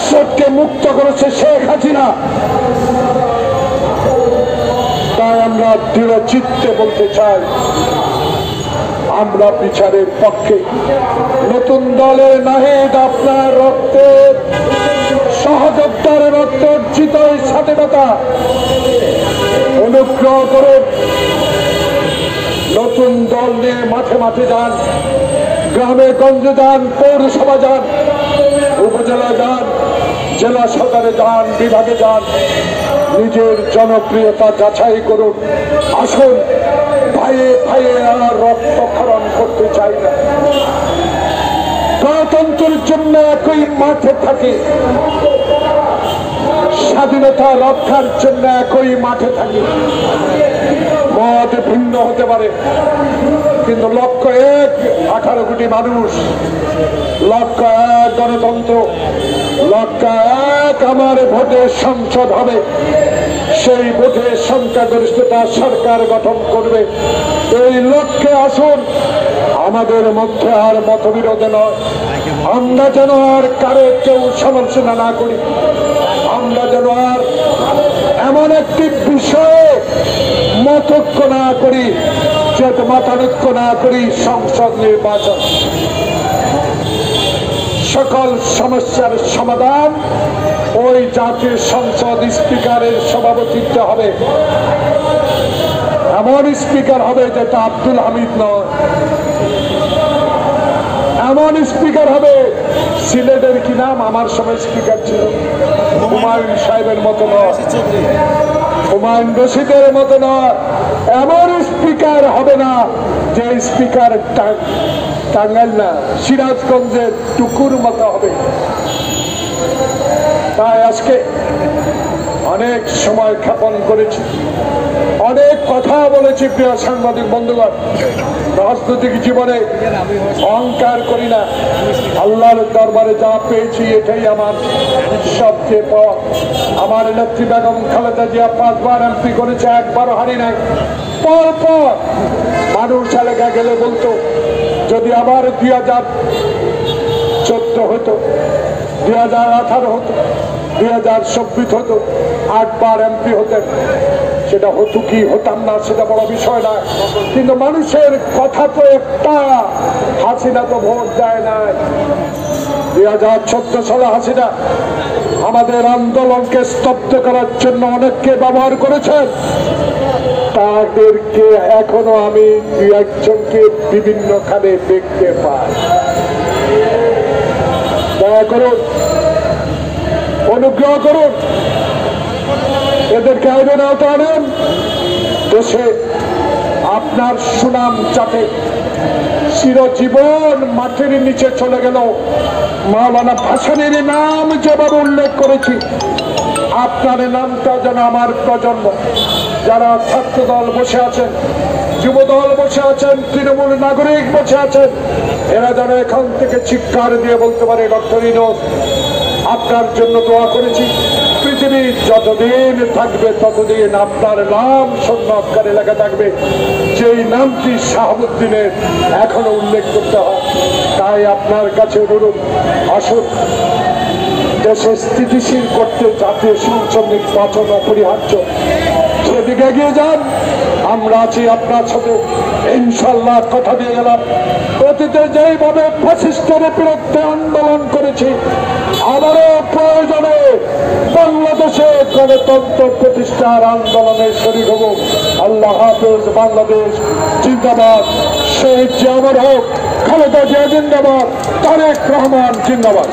ফ্যাসিস্টকে মুক্ত করেছে শেখ হাসিনা। তাই আমরা দৃঢ় চিত্তে বলতে চাই, আমরা বিচারের পক্ষে। নতুন দলের নাহিদ আপনার রক্তের সহযোদ্ধার রক্ত অর্জিত এই স্বাধীনতা অনুগ্রহ করুন। নতুন দল নিয়ে মাঠে মাঠে যান, গ্রামে গঞ্জে যান, পৌরসভা যান, উপজেলা যান, জেলা সদরে যান, বিভাগে যান, নিজের জনপ্রিয়তা যাচাই করুন। আসুন, ভাইয়ে ভাইয়ে আর রক্তক্ষরণ করতে চাই না। গণতন্ত্রের জন্য একই মাঠে থাকি, স্বাধীনতা রক্ষার জন্য একই মাঠে থাকি। মত ভিন্ন হতে পারে, কিন্তু লক্ষ্য এক, 18 কোটি মানুষ, লক্ষ্য এক গণতন্ত্র, লক্ষ্য এক আমার ভোটে সংসদ হবে, সেই ভোটে সংখ্যাগরিষ্ঠতা সরকার গঠন করবে। এই লক্ষ্যে আসুন, আমাদের মধ্যে আর মতবিরোধ নয়। আমরা যেন আর কারো কেউ সমালোচনা না করি, আমরা যেন আর এমন একটি বিষয়ে মতৈক্য না করি, যে মতানৈক্য না করি। সংসদ নির্বাচন সকল সমস্যার সমাধান ওই জাতীয় সংসদ স্পিকারের সভাপতিত্বে হবে। এমন স্পিকার হবে যেটা আব্দুল হামিদ নয়, এমন স্পিকার হবে, সিলেটের কি নাম, আমার সময় স্পিকার ছিল, হুমায়ুন সাহেবের মতো নয়, হুমায়ুন রশিদের মতো নয়। এমন স্পিকার হবে না যে স্পিকার টাঙ্গাইল না, সিরাজগঞ্জের টুকুর মতো হবে। তাই আজকে অনেক সময় ক্ষেপণ করেছি, অনেক কথা বলেছি। প্রিয় সাংবাদিক বন্ধুগণ, রাজনৈতিক জীবনে অহংকার করি না। আল্লাহর দরবারে যা পেয়েছি এটাই আমার সবচেয়ে পাওয়া। আমার নেত্রী বেগম খালেদা জিয়া 5 বার এমপি করেছে, একবারও হারি নাই। পর পর মানুষ এলাকায় গেলে বলতো, যদি আবার 2014 হতো, 2018 হতো, 2024 হতো, 8 বার এমপি হতেন। সেটা হতো কি হতাম না সেটা বড় বিষয় না, কিন্তু মানুষের কথা তো একটা, হাসিনা তো ভোট দেয় নাই। 2014 সালে হাসিনা আমাদের আন্দোলনকে স্তব্ধ করার জন্য অনেককে ব্যবহার করেছেন। তাদেরকে এখনো আমি 2-1জনকে বিভিন্ন খানে দেখতে পাই। দয়া করুন, অনুগ্রহ করুন, এদেরকে আইনের আওতায় আনেন। দেশে আপনার সুনাম যাতে চিরজীবন মাটির নিচে চলে গেল। মাওলানা ভাসানীর নাম যেভাবে উল্লেখ করেছি, আপনার নামটা যেন আমার প্রজন্ম, যারা ছাত্র দল বসে আছেন, যুব দল বসে আছেন, তৃণমূল নাগরিক বসে আছেন, এরা যেন এখান থেকে চিৎকার দিয়ে বলতে পারে, ডক্টর ইউনূস আপনার জন্য দোয়া করেছি। পৃথিবী যতদিন থাকবে ততদিন আপনার নাম সন্ন্যতকারী লেখা থাকবে, যেই নামটি শাহাবুদ্দিনের এখনো উল্লেখ করতে হয়। তাই আপনার কাছে অনুরোধ, আসুন, দেশে স্থিতিশীল করতে জাতীয় সংসদ নির্বাচন অপরিহার্য, সেদিকে এগিয়ে যান। আমরা আছি আপনার সাথে, ইনশাল্লাহ। কথা দিয়ে গেলাম, অতীতে যেইভাবে ফ্যাসিস্টের বিরুদ্ধে আন্দোলন করেছি, আবারও প্রয়োজনে বাংলাদেশে গণতন্ত্র প্রতিষ্ঠার আন্দোলনে শরীক হব। আল্লাহ হাফেজ। বাংলাদেশ জিন্দাবাদ। শহীদ জিয়া অমর হোক। খালেদা জিয়া জিন্দাবাদ। তারেক রহমান জিন্দাবাদ।